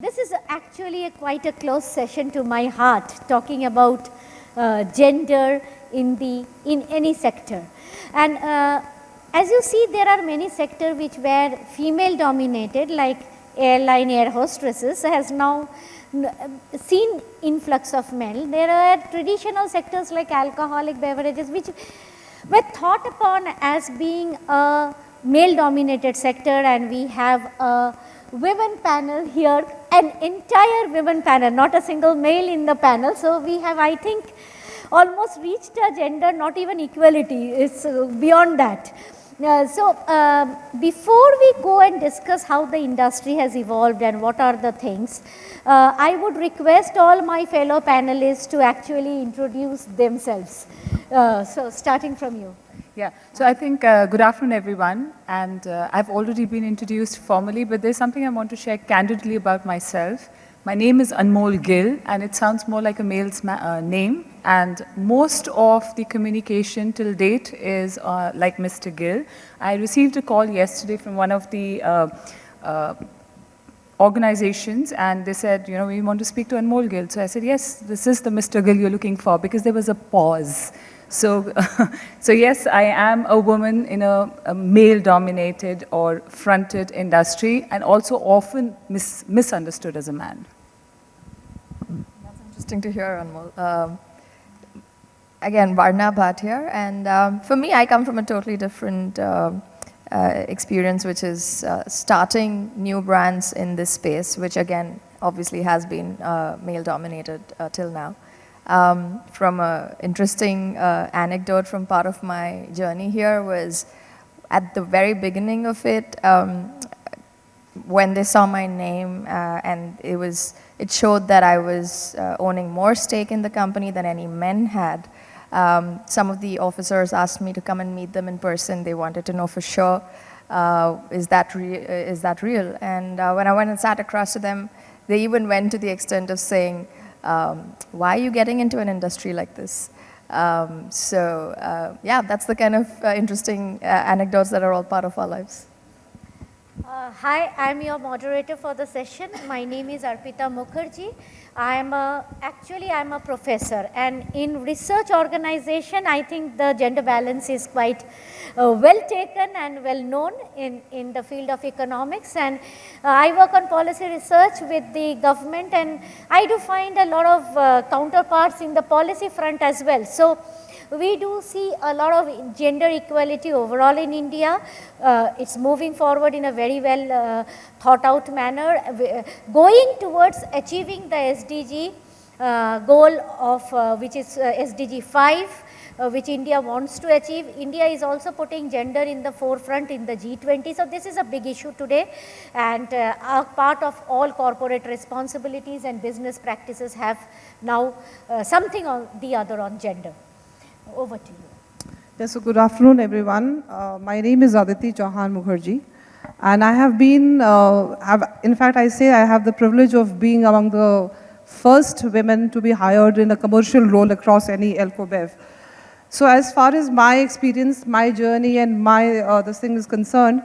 This is actually quite a close session to my heart, talking about gender in any sector. And as you see, there are many sectors which were female dominated, like airline air hostesses has now seen influx of male. There are traditional sectors like alcoholic beverages which were thought upon as being a male dominated sector, and we have a women panel here, an entire women panel, not a single male in the panel. So we have, I think, almost reached a gender, not even equality, it's beyond that. Before we go and discuss how the industry has evolved and what are the things, I would request all my fellow panelists to actually introduce themselves. So starting from you. Yeah, so I think good afternoon everyone, and I've already been introduced formally, but there's something I want to share candidly about myself. My name is Anmol Gill, and it sounds more like a male's name, and most of the communication till date is like Mr. Gill. I received a call yesterday from one of the organizations, and they said, you know, we want to speak to Anmol Gill. So I said, yes, this is the Mr. Gill you're looking for, because there was a pause. So, so yes, I am a woman in a male-dominated or fronted industry, and also often misunderstood as a man. That's interesting to hear, Anmol. Again, Varna, Bhat here, and for me, I come from a totally different experience, which is starting new brands in this space, which again, obviously has been male-dominated till now. From an interesting anecdote from part of my journey here was at the very beginning of it, when they saw my name and it showed that I was owning more stake in the company than any men had. Some of the officers asked me to come and meet them in person. They wanted to know for sure, is that real? And when I went and sat across to them, they even went to the extent of saying, why are you getting into an industry like this? Yeah, that's the kind of interesting anecdotes that are all part of our lives. Hi, I'm your moderator for the session. My name is Arpita Mukherjee. I'm a professor, and in research organization, I think the gender balance is quite well taken and well known in the field of economics. And I work on policy research with the government, and I do find a lot of counterparts in the policy front as well. So we do see a lot of gender equality overall in India. It's moving forward in a very well thought out manner, going towards achieving the SDG goal of which is SDG 5, which India wants to achieve. India is also putting gender in the forefront in the G20. So this is a big issue today, and a part of all corporate responsibilities and business practices have now something or the other on gender. Over to you. Yes, so good afternoon, everyone. My name is Aditi Chauhan Mukherji, and I have been, in fact, I say I have the privilege of being among the first women to be hired in a commercial role across any Alcobev. So as far as my experience, my journey, and my this thing is concerned,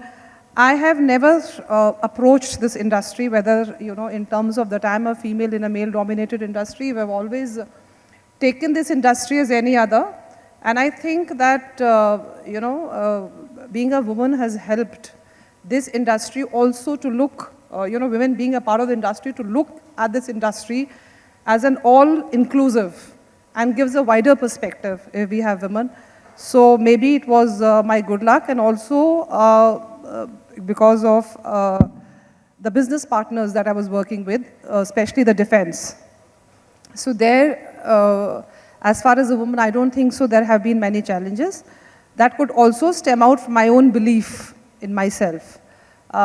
I have never approached this industry, whether, you know, in terms of that I'm a female in a male-dominated industry. We've always taken this industry as any other. And I think that, you know, being a woman has helped this industry also to look, you know, women being a part of the industry, to look at this industry as an all-inclusive and gives a wider perspective if we have women. So maybe it was my good luck, and also because of the business partners that I was working with, especially the defense. So there, as far as a woman, I don't think so there have been many challenges. That could also stem out from my own belief in myself,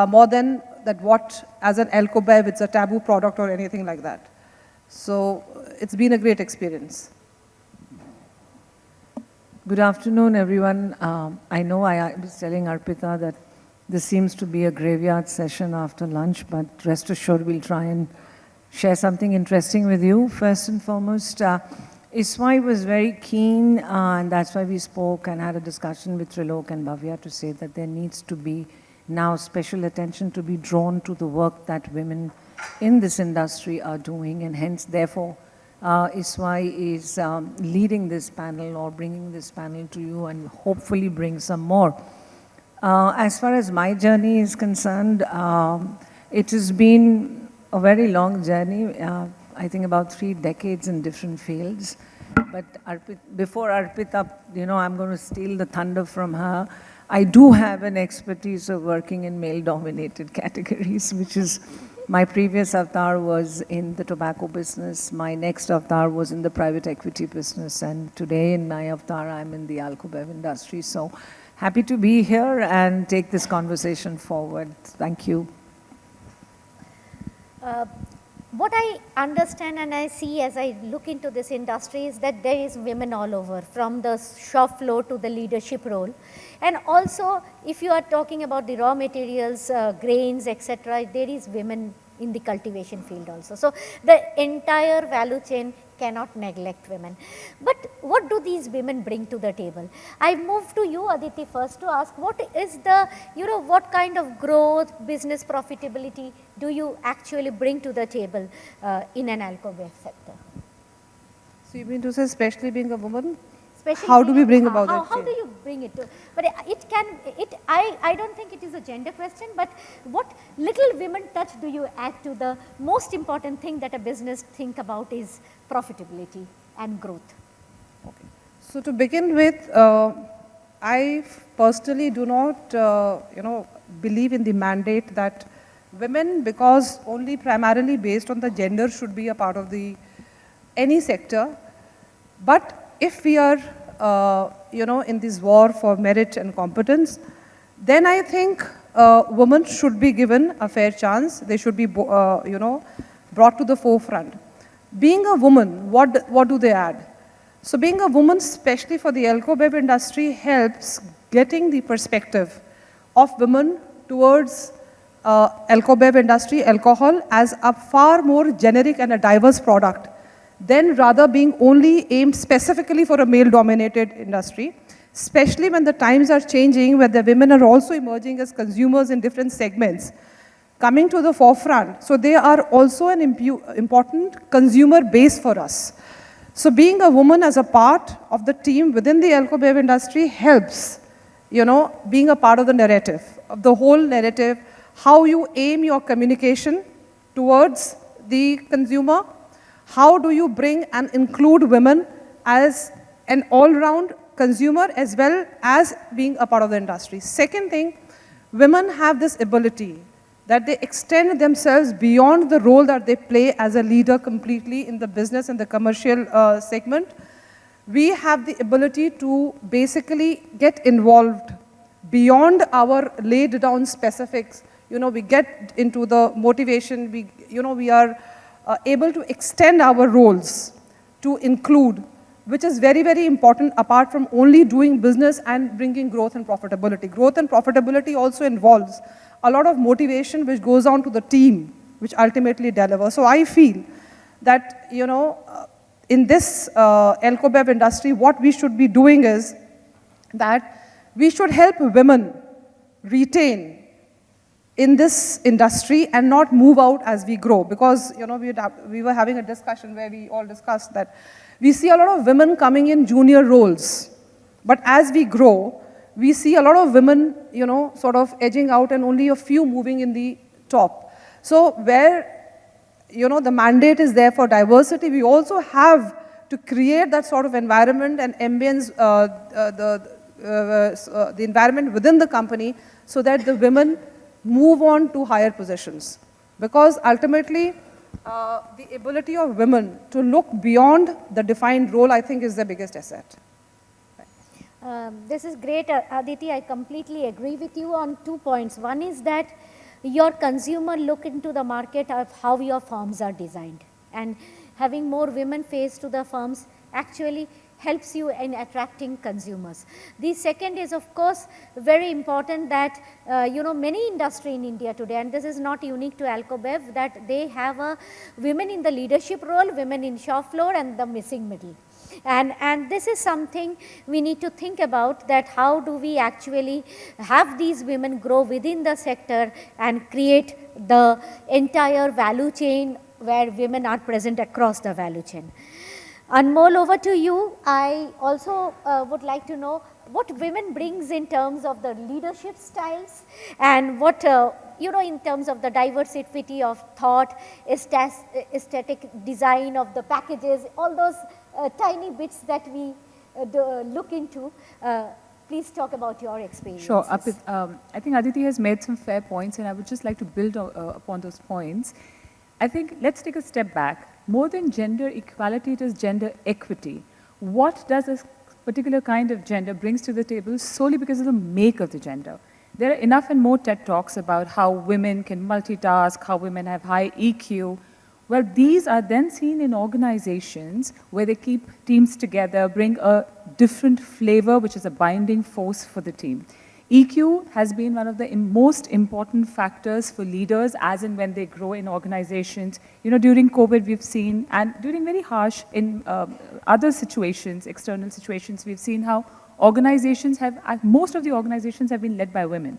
more than that what, as an Alcobev, it's a taboo product or anything like that. So it's been a great experience. Good afternoon, everyone. I know I was telling Arpita that this seems to be a graveyard session after lunch, but rest assured we'll try and share something interesting with you. First and foremost, ISWAI was very keen, and that's why we spoke and had a discussion with Trilok and Bhavya to say that there needs to be now special attention to be drawn to the work that women in this industry are doing, and hence, therefore, ISWAI is leading this panel or bringing this panel to you and hopefully bring some more. As far as my journey is concerned, it has been a very long journey, I think about 3 decades in different fields. But before Arpita, I'm going to steal the thunder from her. I do have an expertise of working in male-dominated categories, which is my previous avatar was in the tobacco business. My next avatar was in the private equity business. And today in my avatar, I'm in the Alcobev industry. So happy to be here and take this conversation forward. Thank you. What I understand and I see as I look into this industry is that there is women all over, from the shop floor to the leadership role. And also, if you are talking about the raw materials, grains, etc., there is women in the cultivation field also. So the entire value chain cannot neglect women. But what do these women bring to the table? I move to you, Aditi, first to ask, what is the, what kind of growth, business profitability do you actually bring to the table in an Alcobev sector? So you mean to say, especially being a woman? Especially how do we bring about that How change? do you bring it to, but I don't think it is a gender question, but what little women touch do you add to the most important thing that a business think about is profitability and growth? Okay. So to begin with, I personally do not, believe in the mandate that women, because only primarily based on the gender, should be a part of any sector. But if we are, in this war for merit and competence, then I think women should be given a fair chance. They should be, brought to the forefront. Being a woman, what do they add? So being a woman, especially for the Alcobev industry, helps getting the perspective of women towards Alcobev industry, alcohol, as a far more generic and a diverse product, than rather being only aimed specifically for a male-dominated industry, especially when the times are changing, where the women are also emerging as consumers in different segments, coming to the forefront. So they are also an important consumer base for us. So being a woman as a part of the team within the Alcobev industry helps, being a part of the narrative, of the whole narrative, how you aim your communication towards the consumer. How do you bring and include women as an all-round consumer as well as being a part of the industry? Second thing, women have this ability that they extend themselves beyond the role that they play as a leader completely in the business and the commercial segment. We have the ability to basically get involved beyond our laid down specifics. We get into the motivation, we are able to extend our roles to include, which is very, very important apart from only doing business and bringing growth and profitability. Growth and profitability also involves a lot of motivation which goes on to the team, which ultimately delivers. So I feel that, in this Alcobev industry, what we should be doing is that we should help women retain in this industry and not move out as we grow. Because, we were having a discussion where we all discussed that we see a lot of women coming in junior roles. But as we grow, we see a lot of women, sort of edging out and only a few moving in the top. So where, the mandate is there for diversity, we also have to create that sort of environment and ambience, the environment within the company so that the women move on to higher positions. Because ultimately, the ability of women to look beyond the defined role, I think, is the biggest asset. This is great, Aditi. I completely agree with you on 2 points. One is that your consumer look into the market of how your firms are designed. And having more women face to the firms actually helps you in attracting consumers. The second is, of course, very important that, many industry in India today, and this is not unique to Alcobev, that they have women in the leadership role, women in shop floor, and the missing middle. And this is something we need to think about, that how do we actually have these women grow within the sector and create the entire value chain where women are present across the value chain. Anmol, over to you. I also would like to know what women brings in terms of the leadership styles, and what, in terms of the diversity of thought, aesthetic design of the packages, all those tiny bits that we look into. Please talk about your experience. Sure. I think Aditi has made some fair points, and I would just like to build upon those points. I think let's take a step back. More than gender equality, it is gender equity. What does a particular kind of gender brings to the table solely because of the make of the gender? There are enough and more TED Talks about how women can multitask, how women have high EQ. Well, these are then seen in organizations where they keep teams together, bring a different flavor, which is a binding force for the team. EQ has been one of the most important factors for leaders as and when they grow in organizations. During COVID we've seen, and during very harsh in other situations, external situations, we've seen how organizations most of the organizations have been led by women.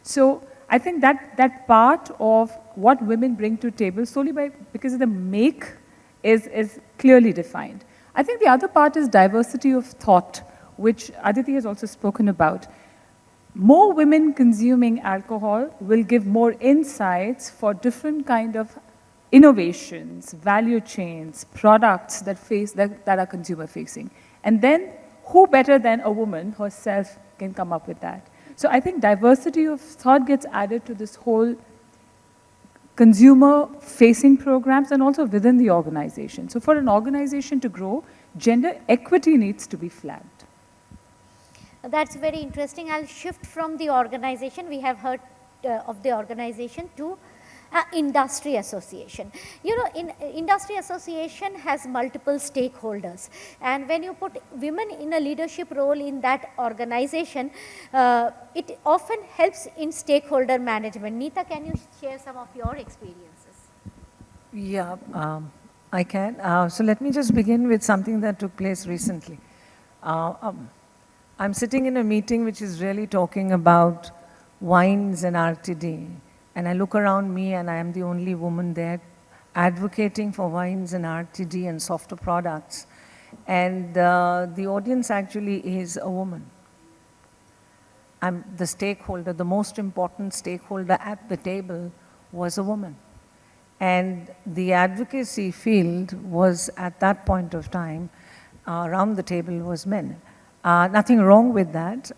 So I think that part of what women bring to the table solely because of the make is clearly defined. I think the other part is diversity of thought, which Aditi has also spoken about. More women consuming alcohol will give more insights for different kind of innovations, value chains, products that are consumer facing. And then who better than a woman herself can come up with that? So I think diversity of thought gets added to this whole consumer facing programs and also within the organization. So for an organization to grow, gender equity needs to be flagged. That's very interesting. I'll shift from the organization. We have heard of the organization to industry association. Industry association has multiple stakeholders, and when you put women in a leadership role in that organization, it often helps in stakeholder management. Nita, can you share some of your experiences? Yeah, I can. So let me just begin with something that took place recently. I'm sitting in a meeting which is really talking about wines and RTD. And I look around me and I am the only woman there advocating for wines and RTD and softer products. And the audience actually is a woman. I'm the stakeholder, the most important stakeholder at the table was a woman. And the advocacy field was, at that point of time, around the table was men. Nothing wrong with that.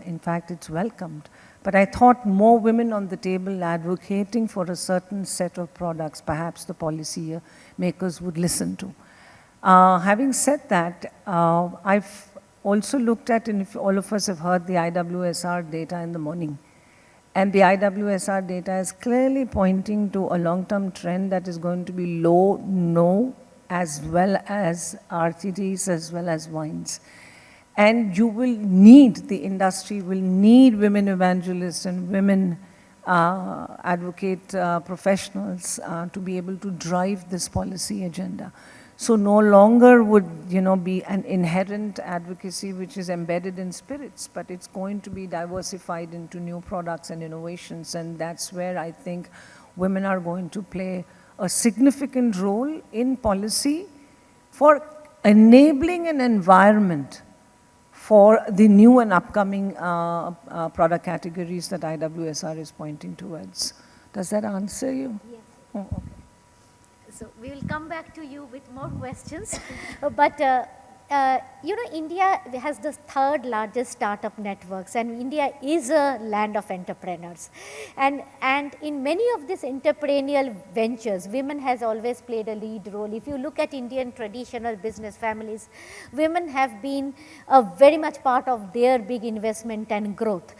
In fact, it's welcomed. But I thought more women on the table advocating for a certain set of products, perhaps the policy makers would listen to. Having said that, I've also looked at, and if all of us have heard the IWSR data in the morning, and the IWSR data is clearly pointing to a long-term trend that is going to be low, no, as well as RTDs, as well as wines. And you will need, the industry will need women evangelists and women advocate professionals to be able to drive this policy agenda. So no longer would be an inherent advocacy which is embedded in spirits, but it's going to be diversified into new products and innovations, and that's where I think women are going to play a significant role in policy for enabling an environment for the new and upcoming product categories that IWSR is pointing towards. Does that answer you? Yes. Oh, okay. So we will come back to you with more questions. But India has the third largest startup networks, and India is a land of entrepreneurs. And in many of these entrepreneurial ventures, women has always played a lead role. If you look at Indian traditional business families, women have been very much part of their big investment and growth.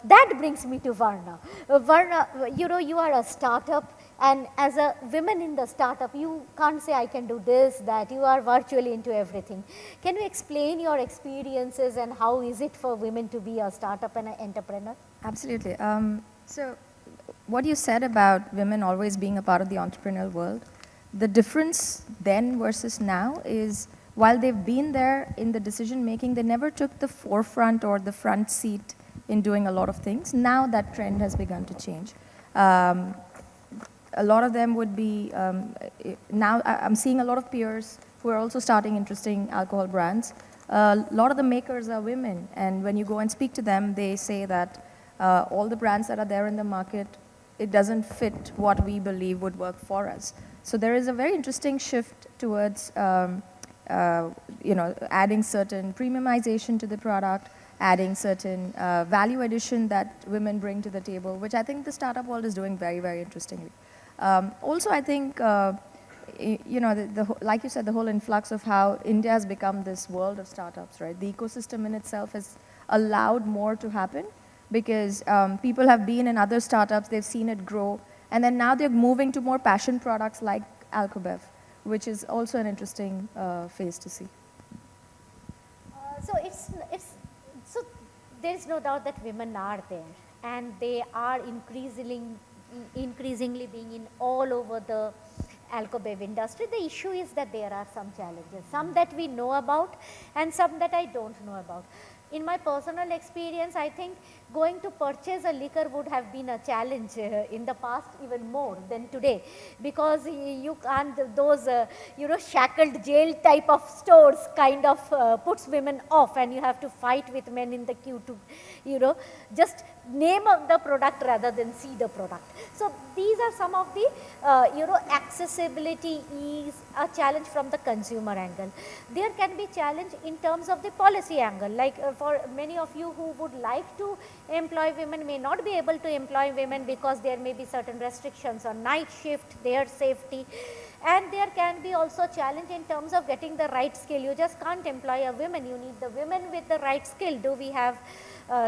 That brings me to Varna. Varna, you are a startup. And as a woman in the startup, you can't say I can do this, that. You are virtually into everything. Can you explain your experiences and how is it for women to be a startup and an entrepreneur? Absolutely. So what you said about women always being a part of the entrepreneurial world, the difference then versus now is while they've been there in the decision making, they never took the forefront or the front seat in doing a lot of things. Now that trend has begun to change. A lot of them would be, now I'm seeing a lot of peers who are also starting interesting alcohol brands. A lot of the makers are women, and when you go and speak to them, they say that all the brands that are there in the market, it doesn't fit what we believe would work for us. So there is a very interesting shift towards adding certain premiumization to the product, adding certain value addition that women bring to the table, which I think the startup world is doing very, very interestingly. Also, I think, like you said, the whole influx of how India has become this world of startups, right? The ecosystem in itself has allowed more to happen because people have been in other startups, they've seen it grow, and then now they're moving to more passion products like Alcobev, which is also an interesting phase to see. So there is no doubt that women are there, and they are increasingly being in all over the Alcobev industry. The issue is that there are some challenges, some that we know about and some that I don't know about. In my personal experience, I think going to purchase a liquor would have been a challenge in the past even more than today, because you can't, those shackled jail type of stores kind of puts women off, and you have to fight with men in the queue to just name the product rather than see the product. So these are some of the accessibility is a challenge from the consumer angle. There can be challenge in terms of the policy angle, like for many of you who would like to employ women may not be able to employ women because there may be certain restrictions on night shift, their safety, and there can be also challenge in terms of getting the right skill. You just can't employ a woman, you need the women with the right skill. Do we have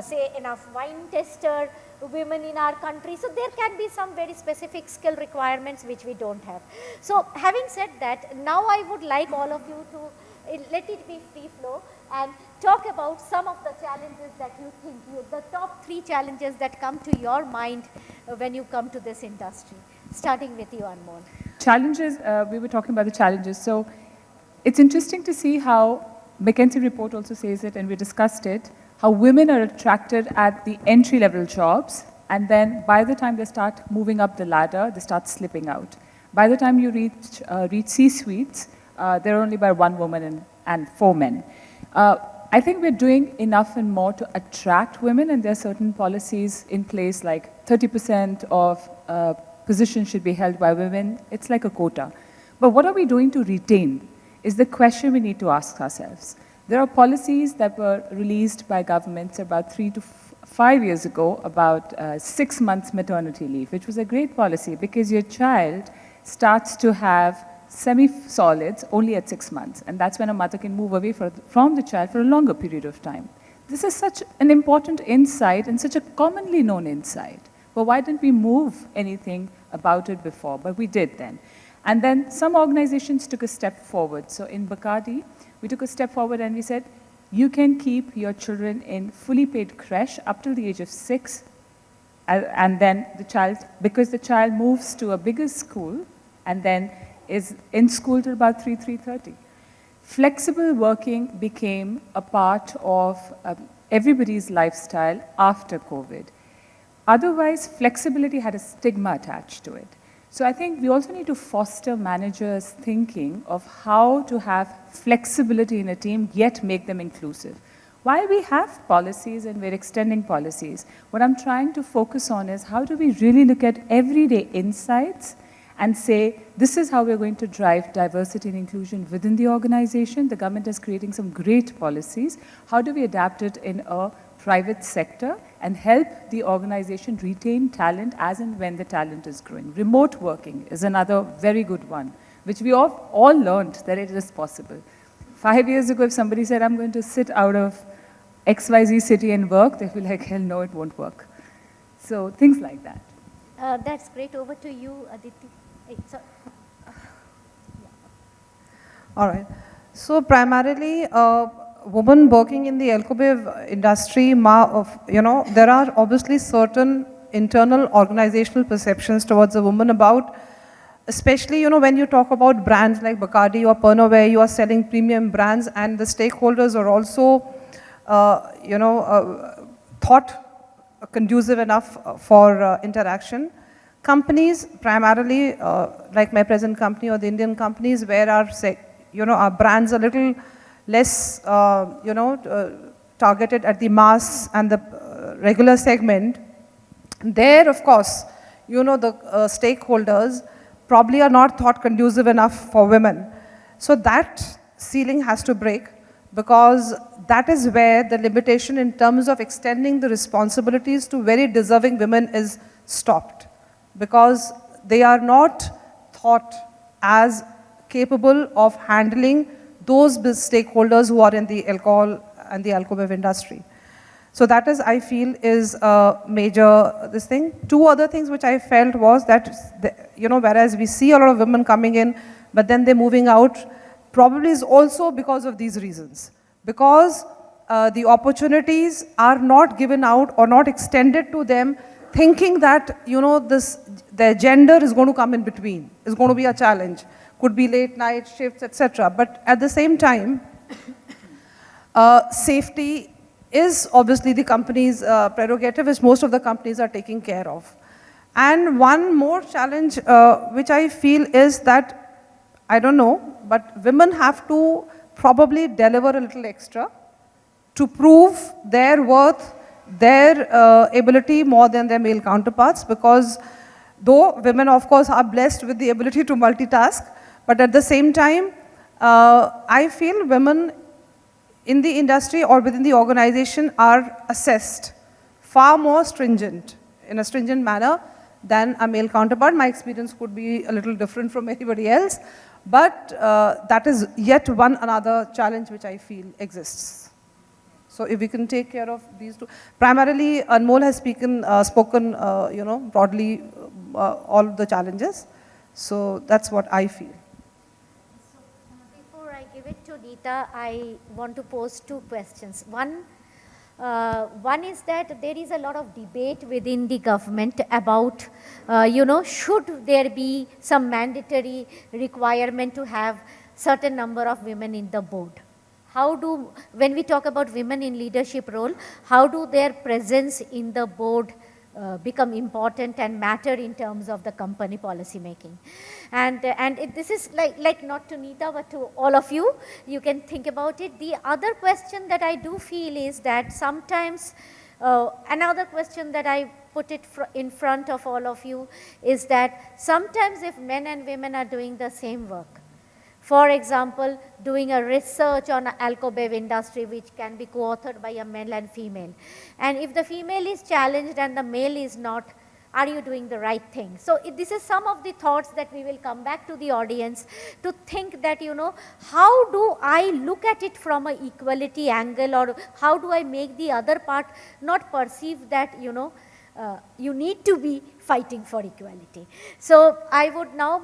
say enough wine tester women in our country? So there can be some very specific skill requirements which we don't have. So having said that, now I would like all of you to let it be free flow and talk about some of the challenges that you think, the top 3 challenges that come to your mind when you come to this industry. Starting with you, Anmol. Challenges, we were talking about the challenges. So it's interesting to see how McKinsey report also says it, and we discussed it, how women are attracted at the entry-level jobs, and then by the time they start moving up the ladder, they start slipping out. By the time you reach C-suites, there are only about 1 woman and 4 men. I think we're doing enough and more to attract women, and there are certain policies in place, like 30% of positions should be held by women. It's like a quota. But what are we doing to retain is the question we need to ask ourselves. There are policies that were released by governments about 3 to 5 years ago about 6 months maternity leave, which was a great policy because your child starts to have semi-solids only at 6 months, and that's when a mother can move away from the child for a longer period of time. This is such an important insight and such a commonly known insight. But why didn't we move anything about it before? But we did then. And then some organizations took a step forward. So in Bacardi, we took a step forward and we said, you can keep your children in fully paid creche up till the age of 6, and then the child, because the child moves to a bigger school and then is in school till about 3:30. Flexible working became a part of everybody's lifestyle after COVID. Otherwise, flexibility had a stigma attached to it. So I think we also need to foster managers' thinking of how to have flexibility in a team, yet make them inclusive. While we have policies and we're extending policies, what I'm trying to focus on is how do we really look at everyday insights and say, this is how we're going to drive diversity and inclusion within the organization. The government is creating some great policies. How do we adapt it in a private sector and help the organization retain talent as and when the talent is growing? Remote working is another very good one, which we all learned that it is possible. 5 years ago, if somebody said, I'm going to sit out of XYZ city and work, they'd be like, hell no, it won't work. So things like that. That's great. Over to you, Aditi. All right. So primarily, women working in the Alcobev industry, there are obviously certain internal organizational perceptions towards a woman about especially, when you talk about brands like Bacardi or Pernod, where you are selling premium brands and the stakeholders are also, thought conducive enough for interaction. Companies, primarily, like my present company or the Indian companies, where our brands are a little less, targeted at the mass and the regular segment, there, of course, the stakeholders probably are not thought conducive enough for women. So that ceiling has to break, because that is where the limitation in terms of extending the responsibilities to very deserving women is stopped, because they are not thought as capable of handling those stakeholders who are in the alcohol and the alcobev industry. So that is, I feel, is a major this thing. Two other things which I felt was that, whereas we see a lot of women coming in, but then they're moving out, probably is also because of these reasons. Because the opportunities are not given out or not extended to them, thinking that, their gender is going to come in between, is going to be a challenge. Could be late night shifts, etc. But at the same time, safety is obviously the company's prerogative, which most of the companies are taking care of. And one more challenge which I feel is that, I don't know, but women have to probably deliver a little extra to prove their worth, their ability more than their male counterparts, because though women, of course, are blessed with the ability to multitask, but at the same time, I feel women in the industry or within the organization are assessed far more stringent, in a stringent manner than a male counterpart. My experience could be a little different from anybody else, but that is yet another challenge which I feel exists. So if we can take care of these two, primarily Anmol has spoken broadly all the challenges. So that's what I feel. Before I give it to Nita, I want to pose two questions. One is that there is a lot of debate within the government about, should there be some mandatory requirement to have certain number of women in the board? When we talk about women in leadership role, how do their presence in the board become important and matter in terms of the company policy making? And this is like not to Nita, but to all of you, you can think about it. The other question that I do feel is that sometimes, another question that I put it in front of all of you is that sometimes if men and women are doing the same work, for example, doing a research on alcobev industry which can be co-authored by a male and female. And if the female is challenged and the male is not, are you doing the right thing? So this is some of the thoughts that we will come back to the audience to think that, how do I look at it from an equality angle, or how do I make the other part not perceive that, you need to be fighting for equality. So I would now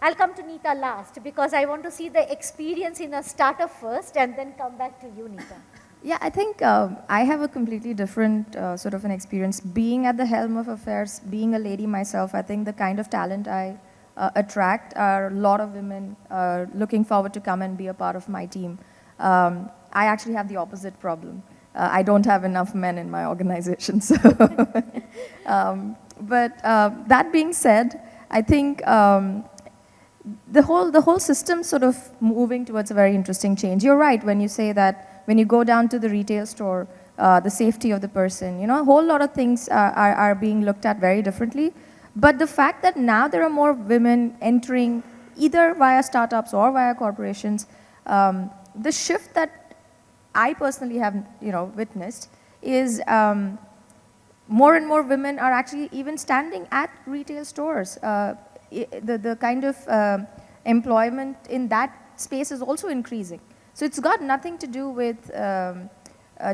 I'll come to Nita last, because I want to see the experience in a startup first and then come back to you, Nita. Yeah, I think I have a completely different sort of an experience. Being at the helm of affairs, being a lady myself, I think the kind of talent I attract are a lot of women looking forward to come and be a part of my team. I actually have the opposite problem. I don't have enough men in my organization. So but that being said, I think the whole system sort of moving towards a very interesting change. You're right when you say that when you go down to the retail store, the safety of the person, a whole lot of things are being looked at very differently. But the fact that now there are more women entering either via startups or via corporations, the shift that I personally have witnessed is more and more women are actually even standing at retail stores. The kind of employment in that space is also increasing. So it's got nothing to do with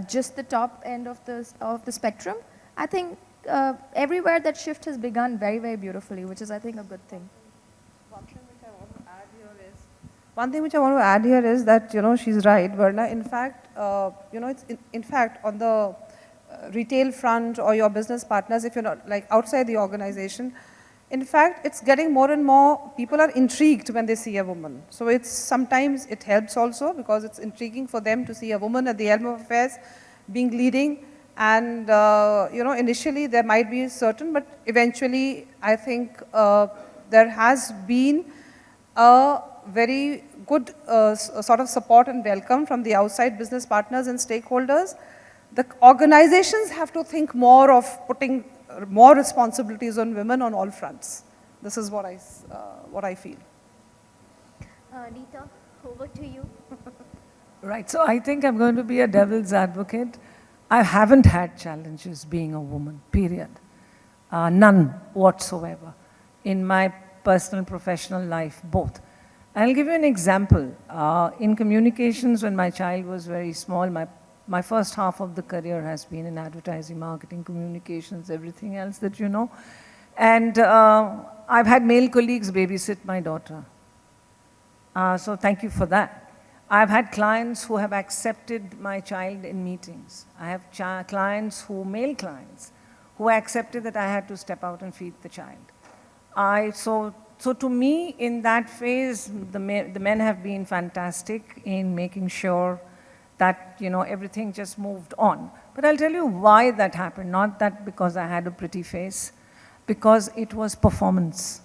just the top end of the spectrum. I think everywhere that shift has begun very, very beautifully, which is, I think, a good thing. One thing which I want to add here is that, she's right, Varna. In fact, it's in fact on the retail front or your business partners, if you're not like outside the organization, In fact, it's getting more and more, people are intrigued when they see a woman. So it's sometimes it helps also because it's intriguing for them to see a woman at the helm of affairs being leading. And, initially there might be certain, but eventually I think there has been a very good sort of support and welcome from the outside business partners and stakeholders. The organizations have to think more of putting more responsibilities on women on all fronts. This is what I feel. Nita, over to you. Right, so I think I'm going to be a devil's advocate. I haven't had challenges being a woman, period. None whatsoever in my personal, professional life, both. I'll give you an example. In communications, when my child was very small, my first half of the career has been in advertising, marketing, communications, everything else that you know. And I've had male colleagues babysit my daughter. So thank you for that. I've had clients who have accepted my child in meetings. I have clients male clients, who accepted that I had to step out and feed the child. So to me, in that phase, the men have been fantastic in making sure that, everything just moved on. But I'll tell you why that happened. Not that because I had a pretty face, because it was performance.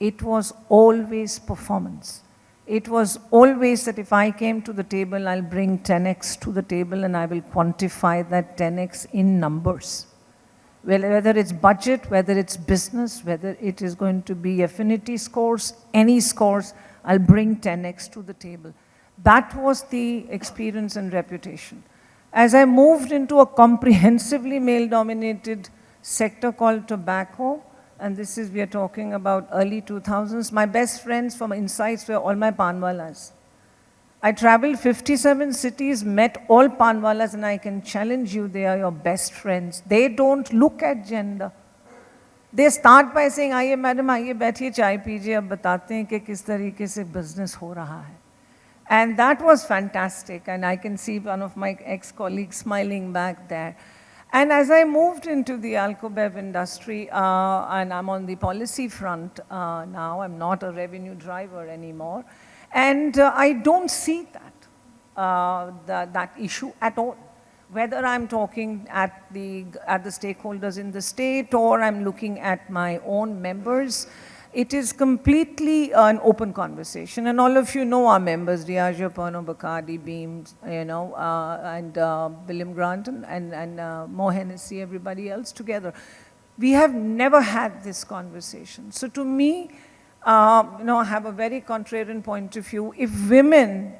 It was always performance. It was always that if I came to the table, I'll bring 10x to the table and I will quantify that 10x in numbers. Whether it's budget, whether it's business, whether it is going to be affinity scores, any scores, I'll bring 10x to the table. That was the experience and reputation. As I moved into a comprehensively male-dominated sector called tobacco, and we are talking about early 2000s, my best friends from Insights were all my panwalas. I traveled 57 cities, met all panwalas, and I can challenge you, they are your best friends. They don't look at gender. They start by saying, "Aiye madam, aiye baithiye, chai pijiye, ab batate hain ki kis tarike se business ho raha hai." And that was fantastic, and I can see one of my ex-colleagues smiling back there. And as I moved into the Alcobev industry, and I'm on the policy front now, I'm not a revenue driver anymore, and I don't see that issue at all. Whether I'm talking at the stakeholders in the state or I'm looking at my own members, it is completely an open conversation. And all of you know our members, Diageo, Pernod, Bacardi, Beams, and William Grant and Mo Hennessy, everybody else together. We have never had this conversation. So to me, I have a very contrarian point of view. If women,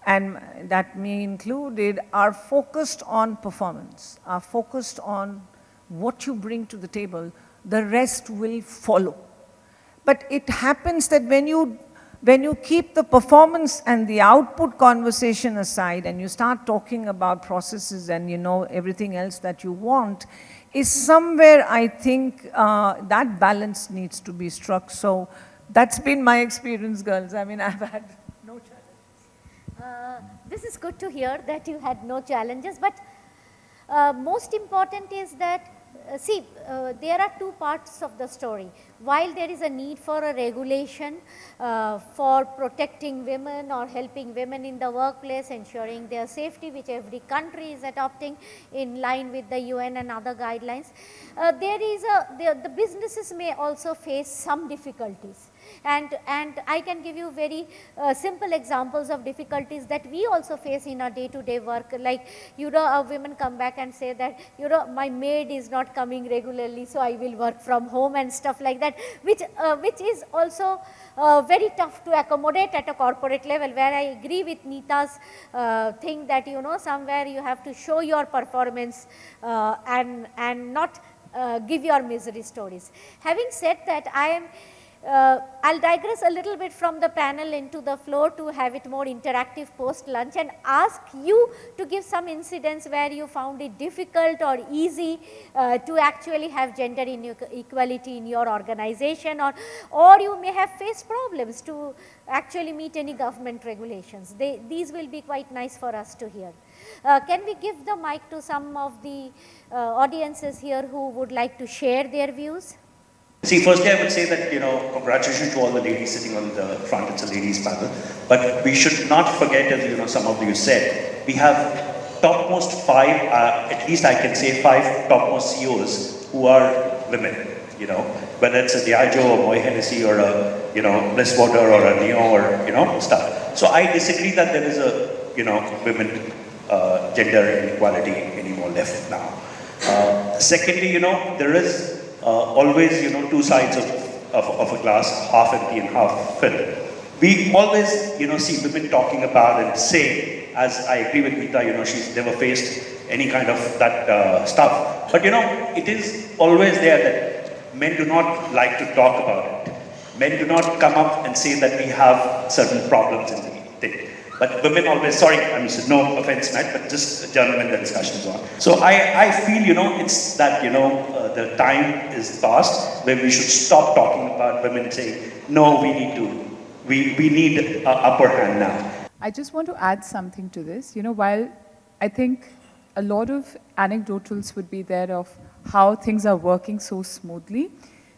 and that me included, are focused on performance, are focused on what you bring to the table, the rest will follow. But it happens that when you keep the performance and the output conversation aside and you start talking about processes and everything else that you want, is somewhere I think that balance needs to be struck. So that's been my experience, girls. I mean, I've had no challenges. This is good to hear that you had no challenges, but most important is that there are two parts of the story. While there is a need for a regulation for protecting women or helping women in the workplace, ensuring their safety, which every country is adopting in line with the UN and other guidelines, the businesses may also face some difficulties. And I can give you very simple examples of difficulties that we also face in our day-to-day work. Like, women come back and say that, my maid is not coming regularly, so I will work from home and stuff like that, which is also very tough to accommodate at a corporate level, where I agree with Nita's thing that, somewhere you have to show your performance and not give your misery stories. Having said that, I'll digress a little bit from the panel into the floor to have it more interactive post lunch and ask you to give some incidents where you found it difficult or easy to actually have gender equality in your organization, or you may have faced problems to actually meet any government regulations. These will be quite nice for us to hear. Can we give the mic to some of the audiences here who would like to share their views? See, firstly, I would say that, congratulations to all the ladies sitting on the front. It's a ladies panel. But we should not forget, as some of you said, we have topmost 5, at least I can say 5 topmost CEOs who are women, whether it's a Diageo or Moy Hennessy or a, Blisswater or a Neo or, stuff. So I disagree that there is a, women, gender inequality anymore left now. Secondly, there is always, two sides of a glass, half empty and half filled. We always, see women talking about and saying, as I agree with Nita, she's never faced any kind of that stuff. But, it is always there that men do not like to talk about it. Men do not come up and say that we have certain problems in the thing. But women always, sorry, no offense meant, but just gentlemen, the discussion is on. So I feel, it's that, the time is past where we should stop talking about women and say, no, we need an upper hand now. I just want to add something to this. While I think a lot of anecdotals would be there of how things are working so smoothly,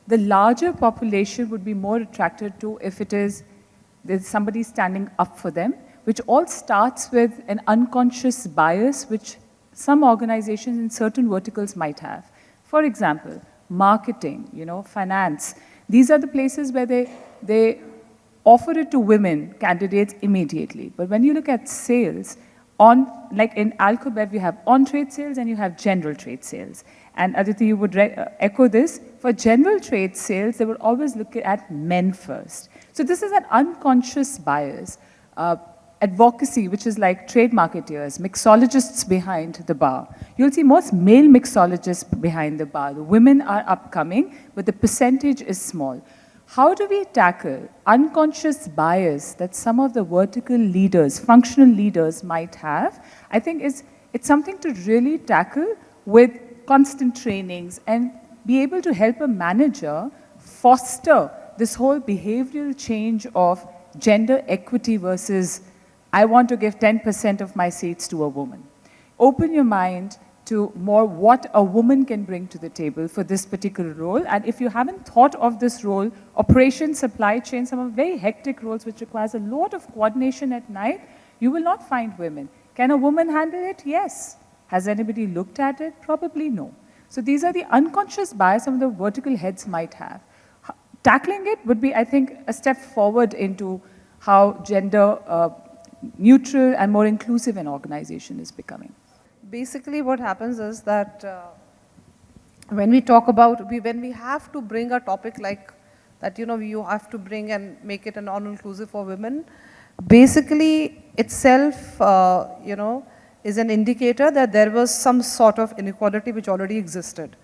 the larger population would be more attracted to if there's somebody standing up for them, which all starts with an unconscious bias which some organizations in certain verticals might have. For example, marketing, finance. These are the places where they offer it to women candidates immediately. But when you look at sales, like in Alcobev, you have on-trade sales and you have general trade sales. And Aditi, you would echo this. For general trade sales, they would always look at men first. So this is an unconscious bias. Advocacy, which is like trade marketeers, mixologists behind the bar. You'll see most male mixologists behind the bar. The women are upcoming, but the percentage is small. How do we tackle unconscious bias that some of the vertical leaders, functional leaders might have? I think it's something to really tackle with constant trainings and be able to help a manager foster this whole behavioral change of gender equity versus I want to give 10% of my seats to a woman. Open your mind to more what a woman can bring to the table for this particular role. And if you haven't thought of this role, operations, supply chain, some of very hectic roles which requires a lot of coordination at night, you will not find women. Can a woman handle it? Yes. Has anybody looked at it? Probably no. So these are the unconscious bias some of the vertical heads might have. Tackling it would be, I think, a step forward into how gender neutral and more inclusive an organization is becoming. Basically what happens is that when we talk about, when we have to bring a topic like that, you have to bring and make it a non-inclusive for women, basically itself, is an indicator that there was some sort of inequality which already existed.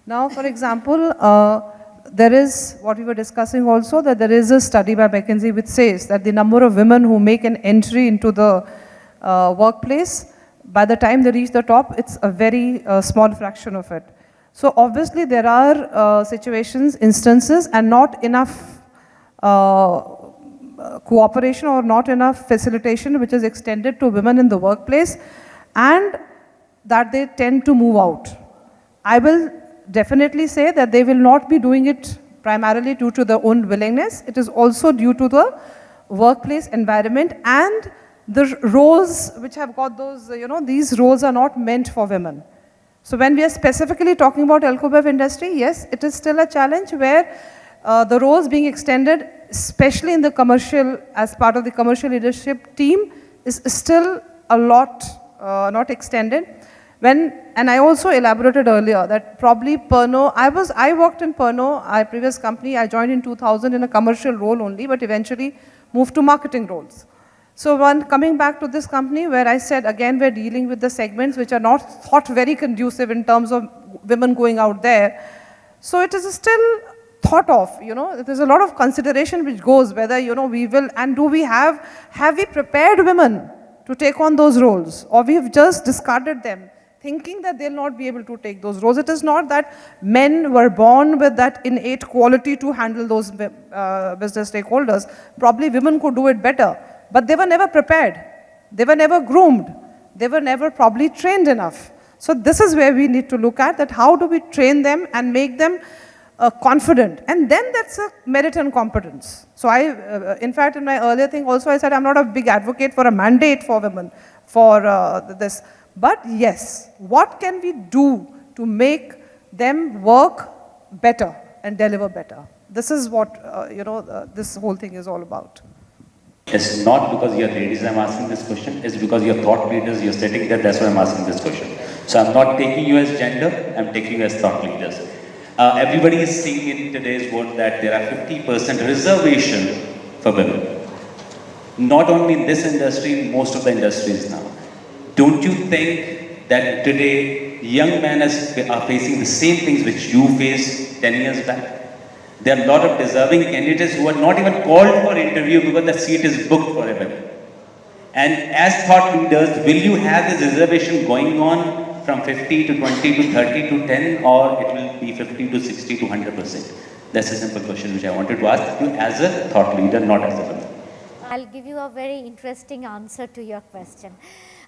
Now, for example, there is, what we were discussing also, that there is a study by McKinsey which says that the number of women who make an entry into the workplace, by the time they reach the top, it's a very small fraction of it. So obviously there are situations, instances, and not enough cooperation or not enough facilitation which is extended to women in the workplace, and that they tend to move out. I will definitely say that they will not be doing it primarily due to their own willingness. It is also due to the workplace environment and the roles which have got those, these roles are not meant for women. So when we are specifically talking about Alcobev industry, yes, it is still a challenge where the roles being extended, especially in the commercial, as part of the commercial leadership team, is still a lot not extended. And I also elaborated earlier that probably Pernod, I worked in Pernod, our previous company, I joined in 2000 in a commercial role only, but eventually moved to marketing roles. So coming back to this company where I said, again, we're dealing with the segments which are not thought very conducive in terms of women going out there. So it is still thought of, there's a lot of consideration which goes whether, we will, and do we have we prepared women to take on those roles, or we have just discarded them, thinking that they'll not be able to take those roles. It is not that men were born with that innate quality to handle those business stakeholders. Probably women could do it better, but they were never prepared. They were never groomed. They were never probably trained enough. So this is where we need to look at that how do we train them and make them confident, and then that's a merit and competence. So in fact, in my earlier thing also I said I'm not a big advocate for a mandate for women for this. But yes, what can we do to make them work better and deliver better? This is what, this whole thing is all about. It's not because you're ladies I'm asking this question, it's because you're thought leaders, you're sitting there, that's why I'm asking this question. So I'm not taking you as gender, I'm taking you as thought leaders. Everybody is seeing in today's world that there are 50% reservation for women. Not only in this industry, in most of the industries now. Don't you think that today young men are facing the same things which you faced 10 years back? There are a lot of deserving candidates who are not even called for interview because the seat is booked for a women. And as thought leaders, will you have this reservation going on from 50 to 20 to 30 to 10, or it will be 50 to 60 to 100%? That's a simple question which I wanted to ask you as a thought leader, not as a woman. I'll give you a very interesting answer to your question.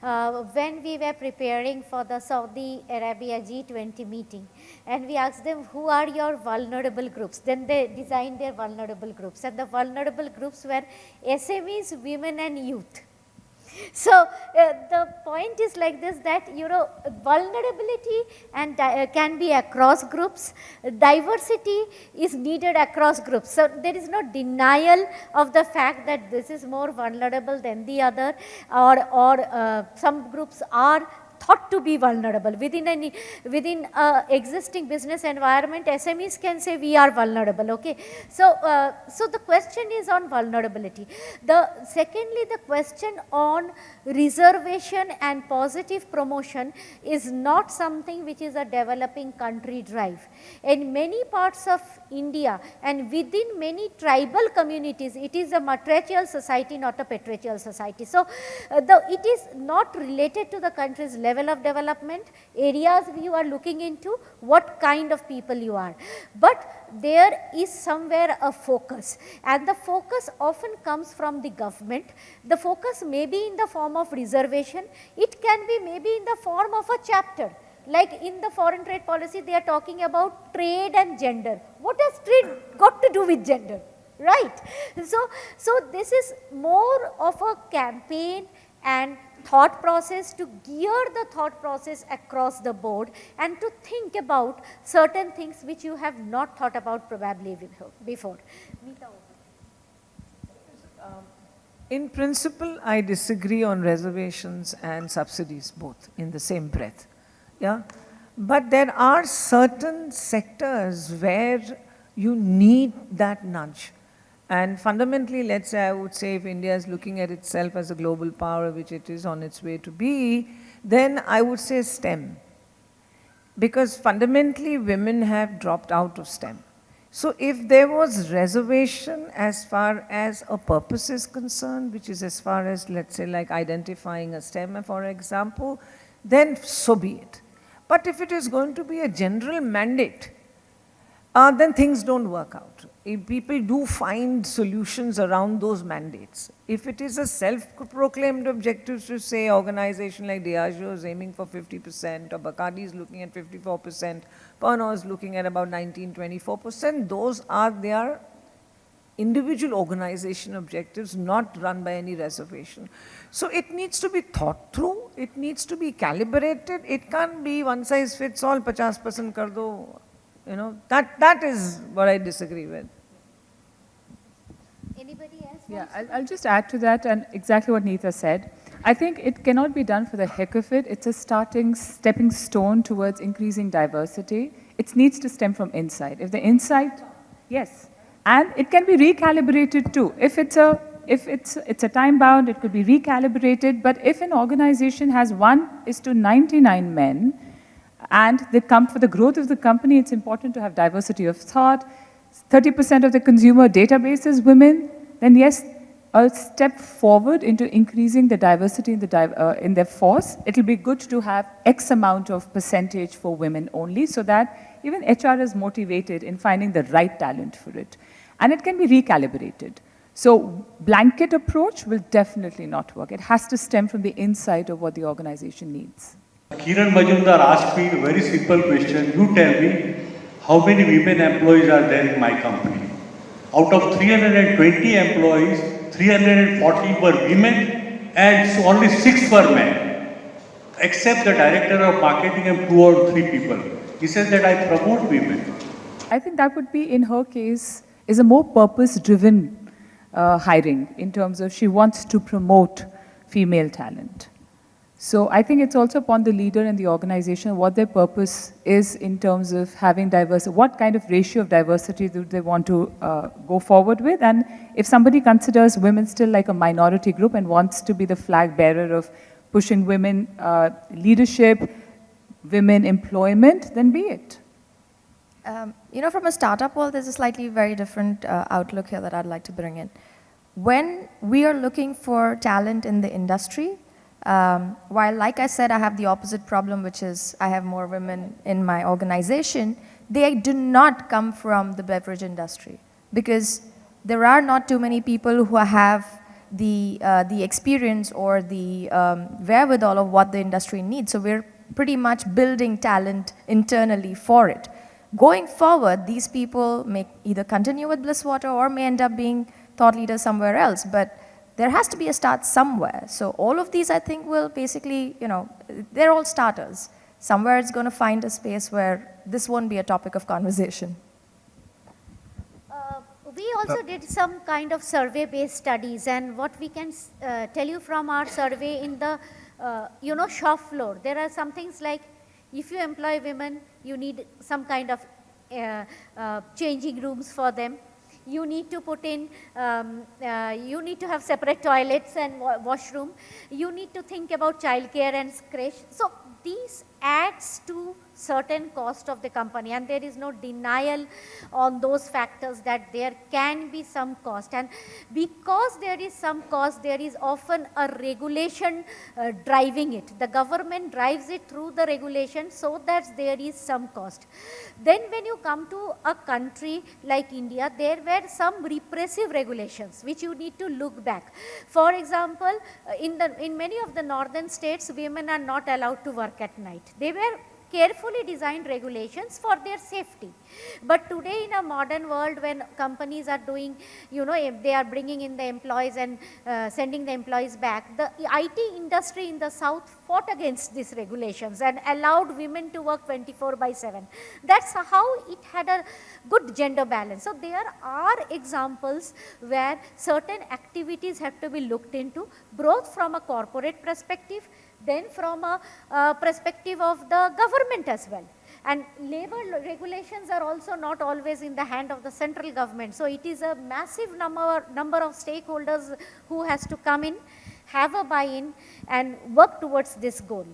When we were preparing for the Saudi Arabia G20 meeting, and we asked them, who are your vulnerable groups? Then they designed their vulnerable groups, and the vulnerable groups were SMEs, women and youth. So the point is like this, that vulnerability and can be across groups, diversity is needed across groups. So there is no denial of the fact that this is more vulnerable than the other, or some groups are thought to be vulnerable. Within existing business environment, SMEs can say we are vulnerable, okay. So the question is on vulnerability. Secondly, the question on reservation and positive promotion is not something which is a developing country drive. In many parts of India and within many tribal communities, it is a matriarchal society, not a patriarchal society. So it is not related to the country's level of development, areas you are looking into, what kind of people you are. But there is somewhere a focus, and the focus often comes from the government. The focus may be in the form of reservation, it can be maybe in the form of a chapter. Like in the foreign trade policy, they are talking about trade and gender. What has trade got to do with gender, right? So this is more of a campaign and thought process to gear the thought process across the board, and to think about certain things which you have not thought about probably before. Nita, in principle, I disagree on reservations and subsidies both in the same breath. Yeah? But there are certain sectors where you need that nudge. And fundamentally, let's say, I would say if India is looking at itself as a global power, which it is on its way to be, then I would say STEM. Because fundamentally, women have dropped out of STEM. So if there was reservation as far as a purpose is concerned, which is as far as, let's say, like identifying a STEM, for example, then so be it. But if it is going to be a general mandate, then things don't work out. If people do find solutions around those mandates. If it is a self-proclaimed objective to say organization like Diageo is aiming for 50%, or Bacardi is looking at 54%, Pernod is looking at about 19-24%, those are their individual organization objectives, not run by any reservation. So it needs to be thought through, it needs to be calibrated, it can't be one size fits all, 50% kar do. That is what I disagree with. anybody else? Yeah, I'll just add to that, and exactly what Nita said. I think it cannot be done for the heck of it. It's a stepping stone towards increasing diversity. It needs to stem from inside. If the inside, yes, and it can be recalibrated too. If it's a time bound, it could be recalibrated. But if an organization has 1:99 men, and they come for the growth of the company, it's important to have diversity of thought. 30% of the consumer database is women, then yes, a step forward into increasing the diversity in their force. It'll be good to have X amount of percentage for women only, so that even HR is motivated in finding the right talent for it. And it can be recalibrated. So blanket approach will definitely not work. It has to stem from the inside of what the organization needs. Kiran Majumdar asked me a very simple question. You tell me, how many women employees are there in my company. Out of 320 employees, 340 were women and so only 6 were men, except the director of marketing and 2 or 3 people. He says that I promote women. I think that would be, in her case, is a more purpose-driven hiring in terms of she wants to promote female talent. So I think it's also upon the leader and the organization what their purpose is in terms of having diversity, what kind of ratio of diversity do they want to go forward with. And if somebody considers women still like a minority group and wants to be the flag bearer of pushing women leadership, women employment, then be it. You know, from a startup world, there's a slightly very different outlook here that I'd like to bring in. When we are looking for talent in the industry, while, like I said, I have the opposite problem, which is I have more women in my organization, they do not come from the beverage industry because there are not too many people who have the experience or the wherewithal of what the industry needs. So we're pretty much building talent internally for it. Going forward, these people may either continue with Blisswater or may end up being thought leaders somewhere else. But there has to be a start somewhere. So all of these, I think, will basically, you know, they're all starters. Somewhere it's going to find a space where this won't be a topic of conversation. We also did some kind of survey-based studies, and what we can tell you from our survey in the, shop floor, there are some things like if you employ women, you need some kind of changing rooms for them. You need to put in, you need to have separate toilets and washroom. You need to think about childcare and creche. So these adds to certain cost of the company, and there is no denial on those factors that there can be some cost. And because there is some cost, there is often a regulation driving it. The government drives it through the regulation so that there is some cost. Then when you come to a country like India, there were some repressive regulations which you need to look back. For example, in many of the northern states, women are not allowed to work at night. They were carefully designed regulations for their safety. But today in a modern world, when companies are doing, if they are bringing in the employees and sending the employees back, the IT industry in the south fought against these regulations and allowed women to work 24/7. That's how it had a good gender balance. So there are examples where certain activities have to be looked into, both from a corporate perspective, then from a perspective of the government as well. And labor regulations are also not always in the hand of the central government. So it is a massive number of stakeholders who has to come in, have a buy-in and work towards this goal.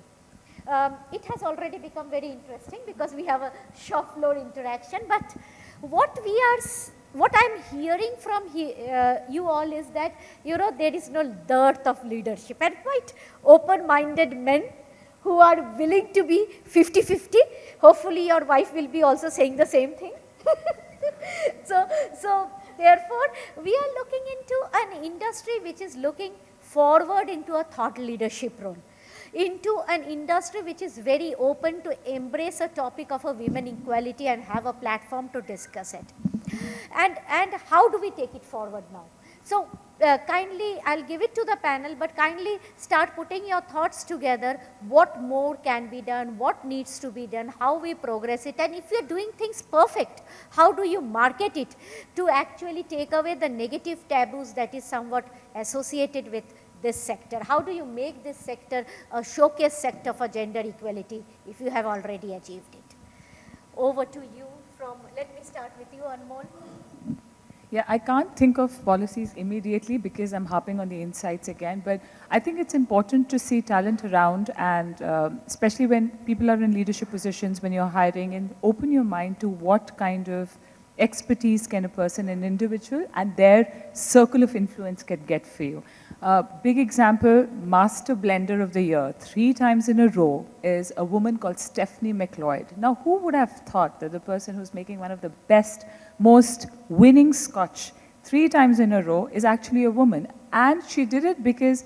It has already become very interesting because we have a shop floor interaction, but what I'm hearing from you all is that, there is no dearth of leadership and quite open-minded men who are willing to be 50-50. Hopefully your wife will be also saying the same thing. So therefore, we are looking into an industry which is looking forward into a thought leadership role, into an industry which is very open to embrace a topic of a women equality and have a platform to discuss it. And how do we take it forward now? So kindly, I'll give it to the panel, but kindly start putting your thoughts together. What more can be done? What needs to be done? How we progress it? And if you're doing things perfect, how do you market it to actually take away the negative taboos that is somewhat associated with this sector? How do you make this sector a showcase sector for gender equality if you have already achieved it? Over to you let me start with you, Anmol. Yeah, I can't think of policies immediately because I'm harping on the insights again, but I think it's important to see talent around, and especially when people are in leadership positions, when you're hiring, and open your mind to what kind of expertise can a person, an individual, and their circle of influence can get for you. Big example, Master Blender of the Year, 3 times in a row, is a woman called Stephanie McLeod. Now, who would have thought that the person who's making one of the best, most winning scotch 3 times in a row is actually a woman? And she did it because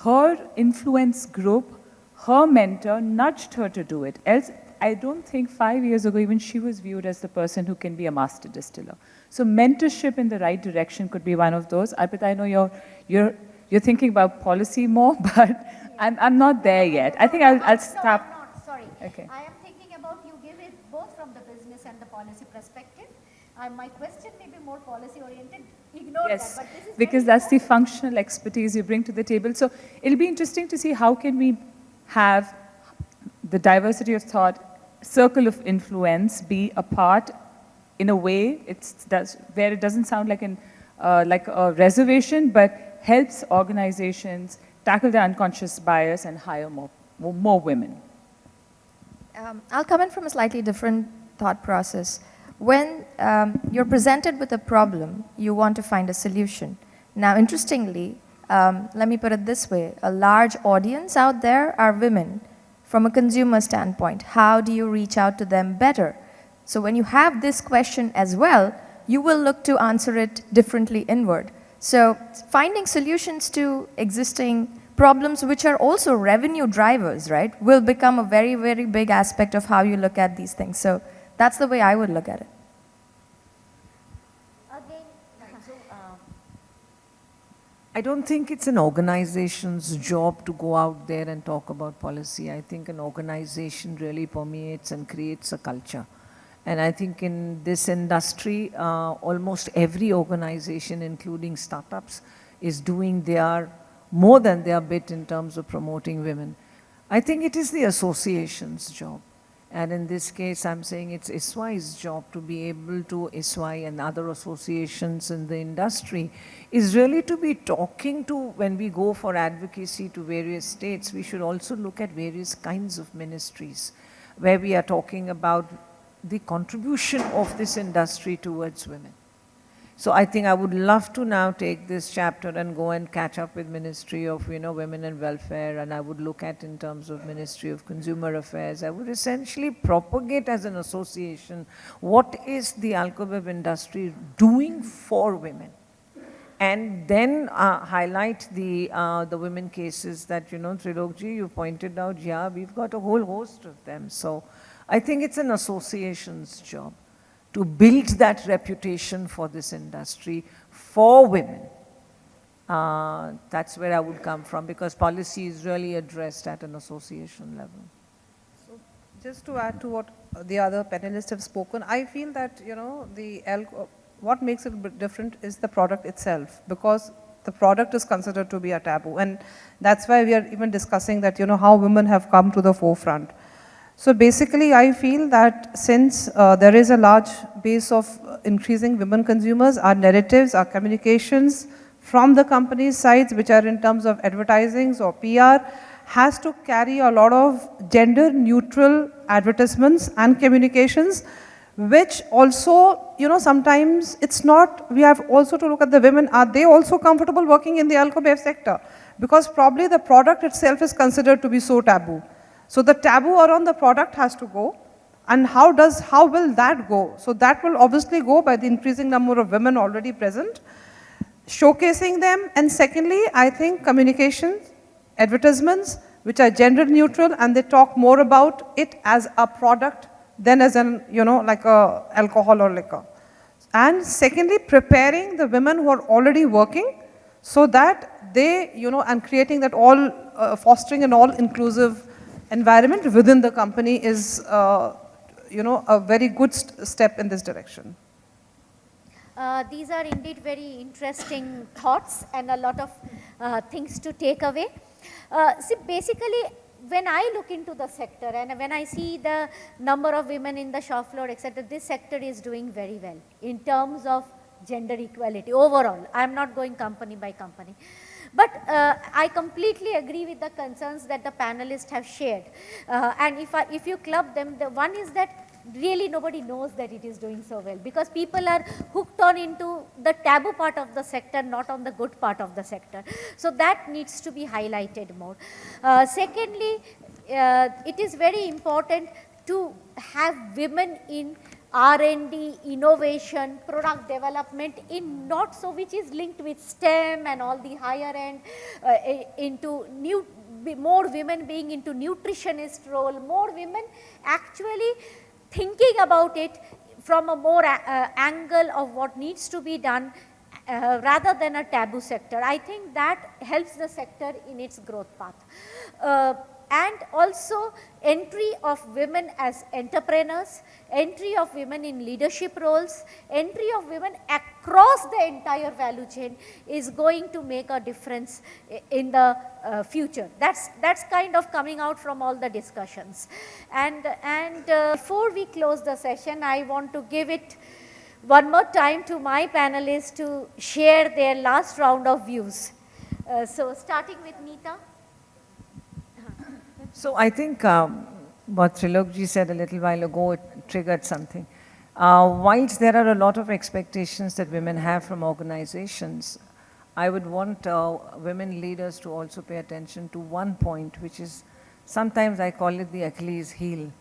her influence group, her mentor, nudged her to do it. Else, I don't think 5 years ago even she was viewed as the person who can be a master distiller. So mentorship in the right direction could be one of those. Arpita, I know you're thinking about policy more, but I'm not there yet. I think I'll stop. No, I'm not, sorry. Okay. I am thinking about you give it both from the business and the policy perspective. My question may be more policy oriented. Ignore Yes, that, but this is because very that's the functional expertise you bring to the table. So it'll be interesting to see how can we have the diversity of thought, circle of influence be a part in a way where it doesn't sound like like a reservation, but helps organizations tackle the unconscious bias and hire more women. I'll come in from a slightly different thought process. When you're presented with a problem, you want to find a solution. Now, interestingly, let me put it this way. A large audience out there are women. From a consumer standpoint, how do you reach out to them better? So when you have this question as well, you will look to answer it differently inward. So finding solutions to existing problems, which are also revenue drivers, right, will become a very, very big aspect of how you look at these things. So that's the way I would look at it. I don't think it's an organization's job to go out there and talk about policy. I think an organization really permeates and creates a culture. And I think in this industry, almost every organization, including startups, is doing more than their bit in terms of promoting women. I think it is the association's job. And in this case, I'm saying it's ISWAI's job to be able to, ISWAI and other associations in the industry, is really to be talking to, when we go for advocacy to various states, we should also look at various kinds of ministries, where we are talking about the contribution of this industry towards women. So I think I would love to now take this chapter and go and catch up with Ministry of Women and Welfare, and I would look at in terms of Ministry of Consumer Affairs. I would essentially propagate as an association what is the Alcobev industry doing for women, and then highlight the women cases that Trilokji, you pointed out. Yeah, we've got a whole host of them. So I think it's an association's job to build that reputation for this industry for women. That's where I would come from, because policy is really addressed at an association level. So just to add to what the other panelists have spoken, I feel that, what makes it a bit different is the product itself, because the product is considered to be a taboo. And that's why we are even discussing that, how women have come to the forefront. So basically, I feel that since there is a large base of increasing women consumers, our narratives, our communications from the company's sides, which are in terms of advertisings or PR, has to carry a lot of gender-neutral advertisements and communications, which also, sometimes it's not, we have also to look at the women, are they also comfortable working in the Alcobev sector? Because probably the product itself is considered to be so taboo. So the taboo around the product has to go, and how will that go? So that will obviously go by the increasing number of women already present, showcasing them, and secondly, I think communications, advertisements, which are gender neutral, and they talk more about it as a product than as an, like a alcohol or liquor. And secondly, preparing the women who are already working so that they, and creating that fostering an all-inclusive environment within the company is, a very good step in this direction. These are indeed very interesting thoughts and a lot of things to take away. See, basically, when I look into the sector and when I see the number of women in the shop floor, etc., this sector is doing very well in terms of gender equality overall. I am not going company by company. But I completely agree with the concerns that the panelists have shared. And if you club them, the one is that really nobody knows that it is doing so well, because people are hooked on into the taboo part of the sector, not on the good part of the sector. So that needs to be highlighted more. Secondly, it is very important to have women in R&D, innovation, product development in which is linked with STEM and all the higher end into more women being into nutritionist role, more women actually thinking about it from a more angle of what needs to be done rather than a taboo sector. I think that helps the sector in its growth path. And also entry of women as entrepreneurs, entry of women in leadership roles, entry of women across the entire value chain is going to make a difference in the future. That's kind of coming out from all the discussions. And before we close the session, I want to give it one more time to my panelists to share their last round of views. So starting with Nita. So I think what Trilokji said a little while ago, it triggered something. Whilst there are a lot of expectations that women have from organizations, I would want women leaders to also pay attention to one point, which is sometimes I call it the Achilles heel.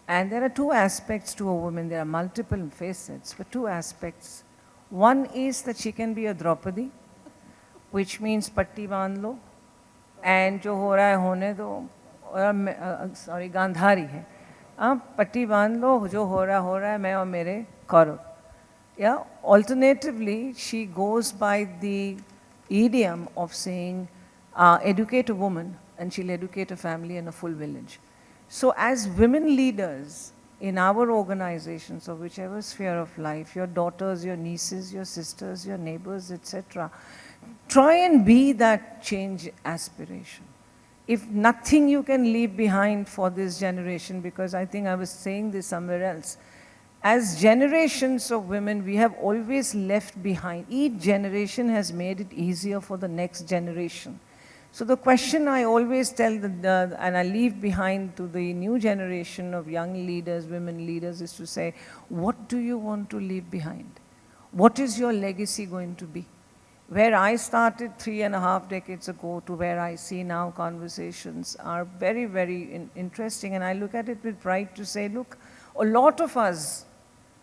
And there are two aspects to a woman. There are multiple facets, but two aspects. One is that she can be a Draupadi, which means patti bandh lo, and jo ho raha hai hone do, sorry, Gandhari hai. Patti bandh lo, jo ho raha hai, main aur mere Kaurav. Yeah. Alternatively, she goes by the idiom of saying, educate a woman, and she'll educate a family and a full village. So as women leaders in our organizations of whichever sphere of life, your daughters, your nieces, your sisters, your neighbors, etc., try and be that change aspiration. If nothing you can leave behind for this generation, because I think I was saying this somewhere else, as generations of women, we have always left behind. Each generation has made it easier for the next generation. So the question I always tell, and I leave behind to the new generation of young leaders, women leaders, is to say, what do you want to leave behind? What is your legacy going to be? Where I started 3.5 decades ago to where I see now, conversations are very, very interesting. And I look at it with pride to say, look, a lot of us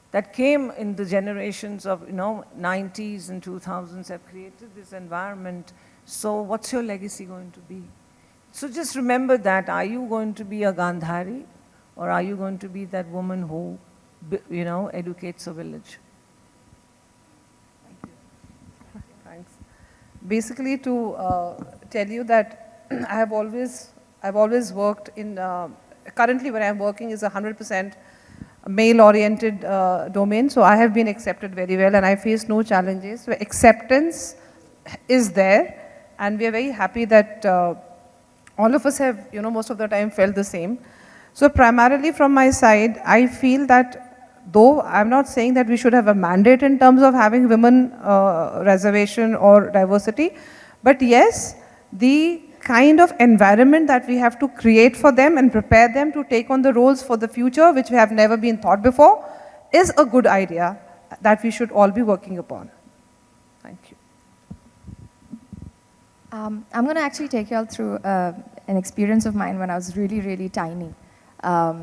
that came in the generations of 90s and 2000s have created this environment. So what's your legacy going to be? So just remember that. Are you going to be a Gandhari, or are you going to be that woman who, educates a village? Thank you. Thanks. Basically, to tell you that I've always worked in, currently where I'm working is 100% male-oriented domain. So I have been accepted very well, and I face no challenges. So acceptance is there. And we are very happy that all of us have, most of the time felt the same. So primarily from my side, I feel that though I'm not saying that we should have a mandate in terms of having women reservation or diversity, but yes, the kind of environment that we have to create for them and prepare them to take on the roles for the future, which have never been thought before, is a good idea that we should all be working upon. Thank you. I'm going to actually take you all through an experience of mine when I was really, really tiny. I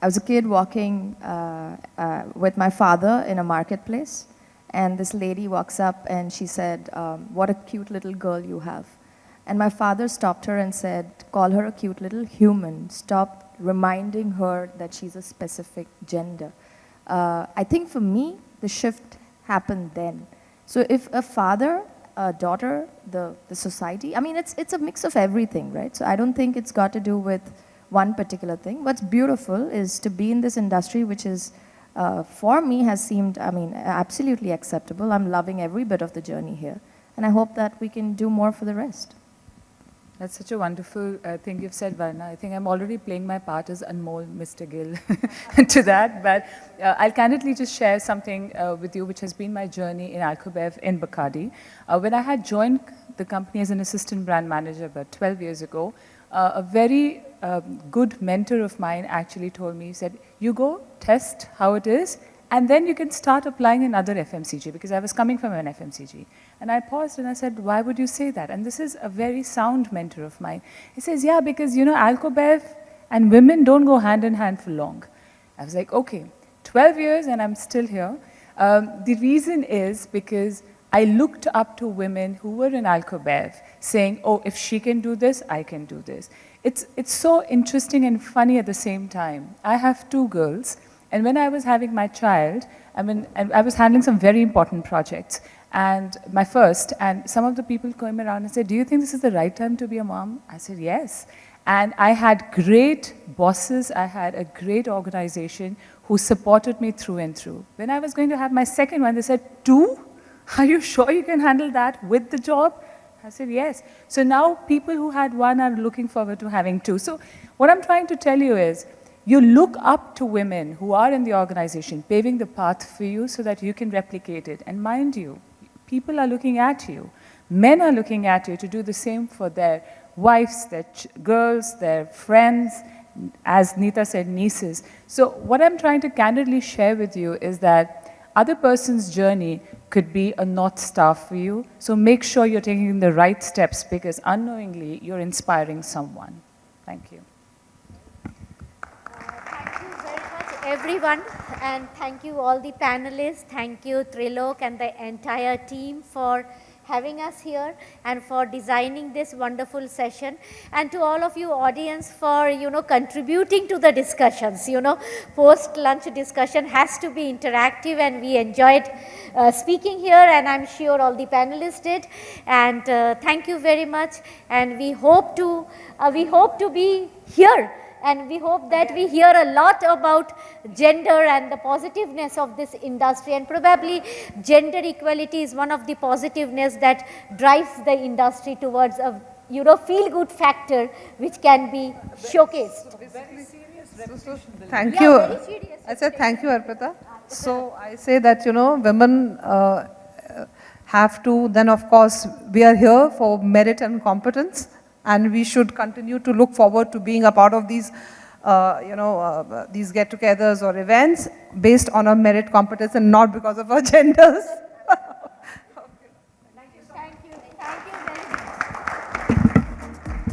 was a kid walking with my father in a marketplace, and this lady walks up and she said, what a cute little girl you have. And my father stopped her and said, call her a cute little human. Stop reminding her that she's a specific gender. I think for me, the shift happened then. So if a father, a daughter, the society, I mean, it's a mix of everything, right? So I don't think it's got to do with one particular thing. What's beautiful is to be in this industry, which is, for me, has seemed, absolutely acceptable. I'm loving every bit of the journey here. And I hope that we can do more for the rest. That's such a wonderful thing you've said, Varna. I think I'm already playing my part as Anmol, Mr. Gill, to that. But I'll candidly just share something with you, which has been my journey in Alcobev in Bacardi. When I had joined the company as an assistant brand manager about 12 years ago, a very good mentor of mine actually told me, he said, you go test how it is, and then you can start applying in other FMCG, because I was coming from an FMCG. And I paused and I said, why would you say that? And this is a very sound mentor of mine. He says, yeah, because Alcobev and women don't go hand in hand for long. I was like, okay, 12 years and I'm still here. The reason is because I looked up to women who were in Alcobev saying, oh, if she can do this, I can do this. It's so interesting and funny at the same time. I have 2 girls, and when I was having my child, I was handling some very important projects, and my first, and some of the people came around and said, do you think this is the right time to be a mom? I said, yes. And I had great bosses, I had a great organization who supported me through and through. When I was going to have my second one, they said, 2? Are you sure you can handle that with the job? I said, yes. So now people who had 1 are looking forward to having 2. So what I'm trying to tell you is, you look up to women who are in the organization, paving the path for you so that you can replicate it. And mind you, people are looking at you. Men are looking at you to do the same for their wives, their girls, their friends, as Nita said, nieces. So what I'm trying to candidly share with you is that other person's journey could be a North Star for you. So make sure you're taking the right steps, because unknowingly you're inspiring someone. Thank you. Thank you very much, everyone, and thank you all the panelists. Thank you, Trilok and the entire team for having us here and for designing this wonderful session, and to all of you audience for contributing to the discussions. Post lunch discussion has to be interactive, and we enjoyed speaking here, and I'm sure all the panelists did. And thank you very much, and we hope to be here. And we hope that we hear a lot about gender and the positiveness of this industry, and probably gender equality is one of the positiveness that drives the industry towards a feel-good factor which can be showcased. Thank you. I said thank you, Arpita. So I say that women have to, then of course we are here for merit and competence. And we should continue to look forward to being a part of these, these get-togethers or events based on our merit, competence, and not because of our genders.